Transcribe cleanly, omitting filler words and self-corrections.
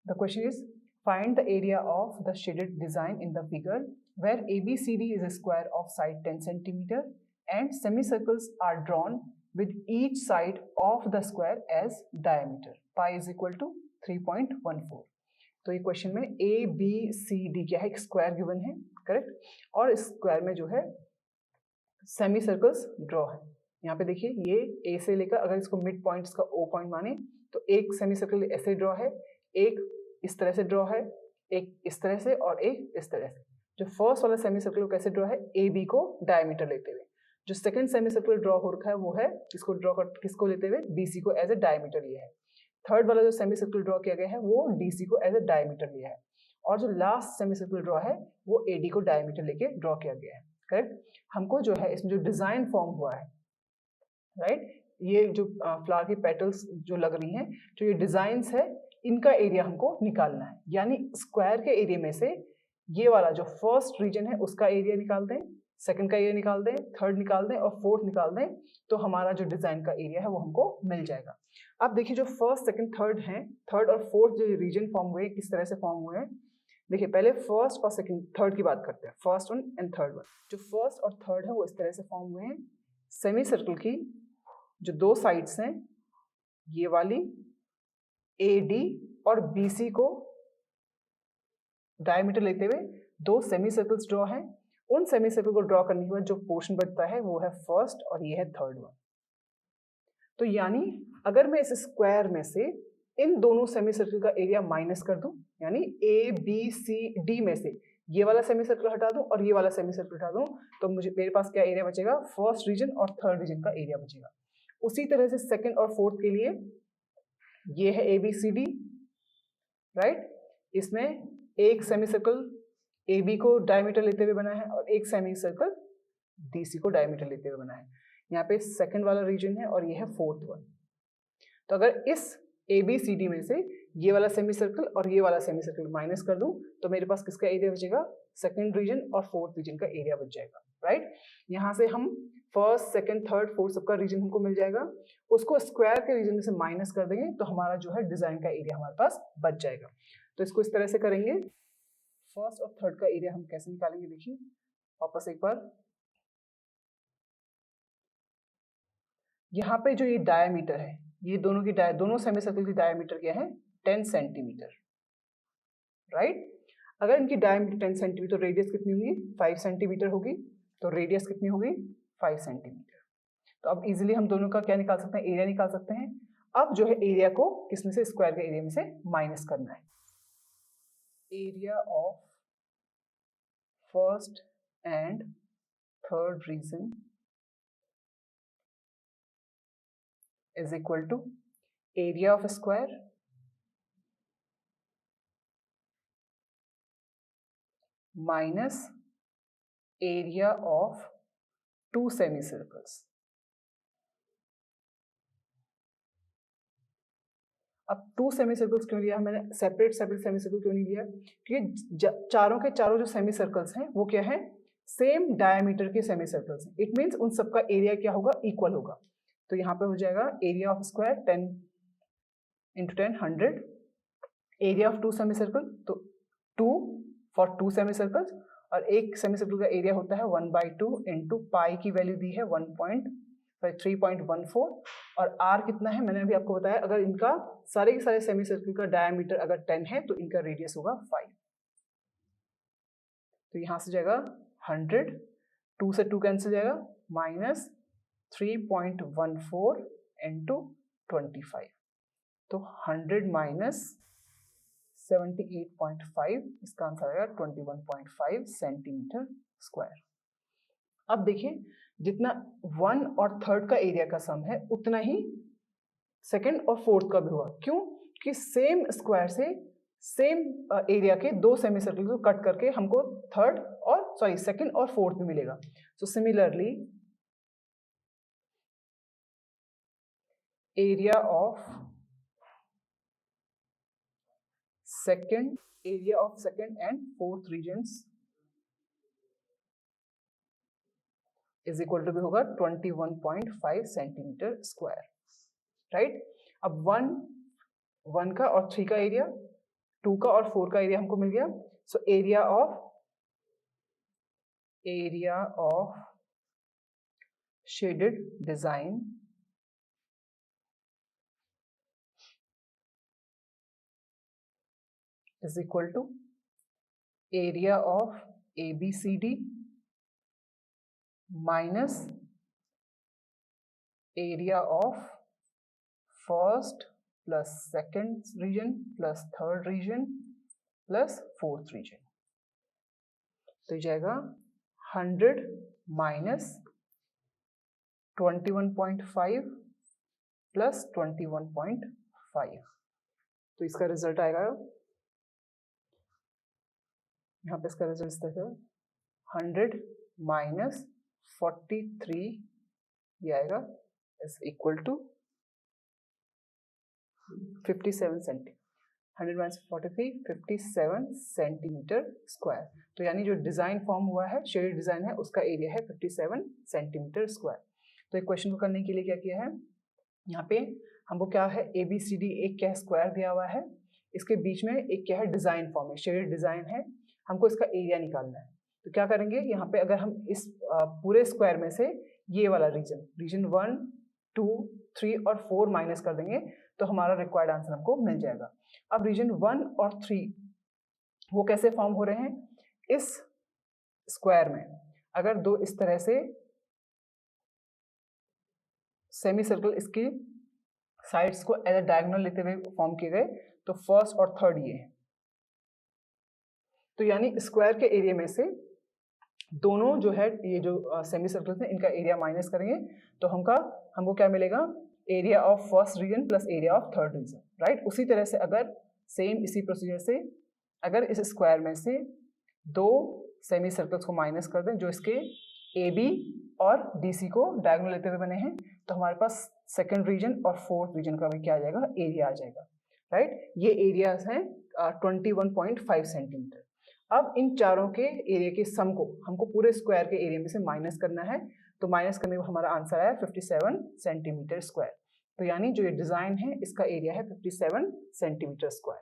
The question is, find the area of the shaded design in the figure where ABCD is a square of side 10 cm and semicircles are drawn with each side of the square as diameter. Pi is equal to 3.14. तो ये question में ABCD क्या है, एक square given है, correct, और इस square में जो है सेमी सर्कल्स ड्रॉ है। यहाँ पे देखिए ये ए से लेकर, अगर इसको मिड पॉइंट्स का ओ पॉइंट माने तो एक सेमी सर्कल ऐसे ड्रॉ है, एक इस तरह से ड्रॉ है, एक इस तरह से और एक इस तरह से। जो फर्स्ट वाला सेमी सर्कल कैसे ड्रॉ है, ए बी को डायमीटर लेते हुए। जो सेकंड सेमी सर्कल ड्रॉ हो रखा है वो है इसको ड्रॉ कर किसको लेते हुए, बीसी को एज ए डायमीटर लिया है। थर्ड वाला जो सेमी सर्कल ड्रॉ किया गया है वो डीसी को एज ए डायमीटर लिया है, और जो लास्ट सेमी सर्कल ड्रॉ है वो एडी को डायमीटर लेके ड्रॉ किया गया है, करेक्ट। हमको जो है इसमें जो डिजाइन फॉर्म हुआ है, राइट, ये जो फ्लावर की पेटल्स जो लग रही हैं, जो ये डिजाइन्स है, इनका एरिया हमको निकालना है। यानी स्क्वायर के एरिया में से ये वाला जो फर्स्ट रीजन है उसका एरिया निकाल दें, सेकंड का एरिया निकाल दें, थर्ड निकाल दें और फोर्थ निकाल दें, तो हमारा जो डिजाइन का एरिया है वो हमको मिल जाएगा। अब देखिए जो फर्स्ट सेकंड थर्ड है, थर्ड और फोर्थ जो रीजन फॉर्म हुए किस तरह से फॉर्म हुए हैं। देखिए पहले फर्स्ट और सेकंड थर्ड की बात करते हैं, first one and third one. जो फर्स्ट और थर्ड है वो इस तरह से फॉर्म हुए हैं। सेमी सर्कल की जो दो साइड्स हैं, ये वाली AD और BC को डायमीटर लेते हुए दो सेमी सर्कल्स ड्रॉ हैं। उन सेमी सर्कल को ड्रॉ करने के बाद जो पोर्शन बचता है वो है फर्स्ट और ये है थर्ड वन। तो यानी अगर मैं इस स्क्वायर में से इन दोनों सेमी सर्कल का एरिया माइनस कर दूं, यानी ABCD में से ये वाला सेमी सर्कल हटा दूं और ये वाला सेमी सर्कल हटा दूं, तो मेरे पास क्या एरिया बचेगा, फर्स्ट रीजन और थर्ड रीजन का एरिया बचेगा। उसी तरह से सेकंड और फोर्थ के लिए ये है ABCD, राइट, इसमें एक सेमी सर्कल AB को डायमीटर लेते हुए बना है और एक सेमी सर्कल DC को डायमीटर लेते हुए बना है। यहाँ पे सेकंड वाला रीजन है और ये है फोर्थ वन। तो अगर इस ABCD में से ये वाला सेमी सर्कल और ये वाला सेमी सर्कल माइनस कर दूं, तो मेरे पास किसका एरिया बचेगा, सेकंड रीजन और फोर्थ रीजन का एरिया बच जाएगा, राइट। यहाँ से हम फर्स्ट सेकंड थर्ड फोर्थ सबका रीजन हमको मिल जाएगा, उसको स्क्वायर के रीजन में से माइनस कर देंगे तो हमारा जो है डिजाइन का एरिया हमारे पास बच जाएगा। तो इसको इस तरह से करेंगे। फर्स्ट और थर्ड का एरिया हम कैसे निकालेंगे, देखिए वापस एक बार। यहाँ पे जो ये डायमीटर है, ये दोनों की दोनों सेमी सर्कल की डायमीटर क्या है, 10 सेंटीमीटर, राइट। अगर इनकी डायमीटर 10 सेंटीमीटर, रेडियस कितनी होगी, 5 सेंटीमीटर होगी, तो रेडियस कितनी होगी, 5 सेंटीमीटर। तो अब इजीली हम दोनों का क्या निकाल सकते हैं, एरिया निकाल सकते हैं। अब जो है एरिया को किसमें से, स्क्वायर के एरिया में से माइनस करना है। Area of first and third region is equal to area of a square minus area of two semicircles। अब टू सेमीसर्कल्स क्यों लिया मैंने, सेपरेट सेमीसर्कल क्यों नहीं लिया, क्योंकि चारों के चारों जो सेमीसर्कल्स हैं वो क्या है, सेम डायमीटर के सेमीसर्कल्स हैं। इट मींस उन सबका एरिया क्या होगा, इक्वल होगा। तो यहाँ पे हो जाएगा area of square 10 × 10 100, area of two semicircle तो 2 फॉर टू सेमीसर्कल्स, और एक सेमीसर्कल का एरिया होता है 1/2 इंटू पाई की वैल्यू दी है 3.14, और r कितना है मैंने अभी आपको बताया। अगर इनका सारे के सारे सेमीसर्कल का डायमीटर अगर 10 है तो इनका रेडियस होगा 5। तो यहाँ से जाएगा 100, 2 से 2 कैंसिल जाएगा, माइनस 3.14 इंटू 25, तो 100 माइनस 78.5, इसका आंसर आएगा 21.5 सेंटीमीटर स्क्वायर। अब देखिए जितना 1 और थर्ड का एरिया का सम है उतना ही सेकंड और फोर्थ का भी होगा। क्यों, कि सेम स्क्वायर से सेम एरिया के दो सेमी सर्कल को कट करके हमको थर्ड और सेकंड और फोर्थ भी मिलेगा। So similarly area of second and fourth regions is equal to भी होगा 21.5 सेंटीमीटर स्क्वायर, राइट। अब 1 का और 3 का एरिया, 2 का और 4 का एरिया हमको मिल गया. So area of shaded design is equal to area of ABCD minus area of first plus second region plus third region plus fourth region. तो जाएगा 100 minus 21.5 plus 21.5. तो इसका रिजल्ट आएगा, यहाँ पे इसका रिजल्ट देखो 100 minus 43 ये आएगा is equal to 57 centimeter. 100 minus 43 57 centimeter square. तो यानी जो डिजाइन फॉर्म हुआ है, शेडेड डिजाइन है, उसका एरिया है 57 सेंटीमीटर स्क्वायर. तो एक क्वेश्चन को करने के लिए क्या किया है, यहाँ पे हमको क्या है, ABCD एक क्या है, स्क्वायर दिया हुआ है, इसके बीच में एक क्या है, डिजाइन फॉर्म है, शेडेड डिजाइन है, हमको इसका एरिया निकालना है. तो क्या करेंगे, यहाँ पे अगर हम इस पूरे स्क्वायर में से ये वाला रीजन 1 2 3 और 4 माइनस कर देंगे तो हमारा रिक्वायर्ड आंसर हमको मिल जाएगा. अब रीजन 1 और 3 वो कैसे फॉर्म हो रहे हैं, इस स्क्वायर में अगर दो इस तरह से सेमी सर्कल इसकी साइड्स को एज अ डायगोनल लेते हुए फॉर्म किए गए, तो फर्स्ट और थर्ड ये है. तो यानी स्क्वायर के एरिया में से दोनों जो है ये जो सेमी सर्कल्स हैं इनका एरिया माइनस करेंगे तो हमको क्या मिलेगा, area of first region plus area of third region. Right. उसी तरह से अगर सेम इसी प्रोसीजर से अगर इस स्क्वायर में से दो सेमी सर्कल्स को माइनस कर दें जो इसके AB और DC को डायगोनल लेते हुए बने हैं, तो हमारे पास सेकंड रीजन और फोर्थ रीजन का भी क्या आ जाएगा, एरिया आ जाएगा. राइट. ये एरियाज हैं 21.5 सेंटीमीटर. अब इन चारों के एरिया के सम को हमको पूरे स्क्वायर के एरिया में से माइनस करना है. तो माइनस करने में हमारा आंसर आया 57 सेंटीमीटर स्क्वायर. तो यानी जो ये डिजाइन है इसका एरिया है 57 सेंटीमीटर स्क्वायर.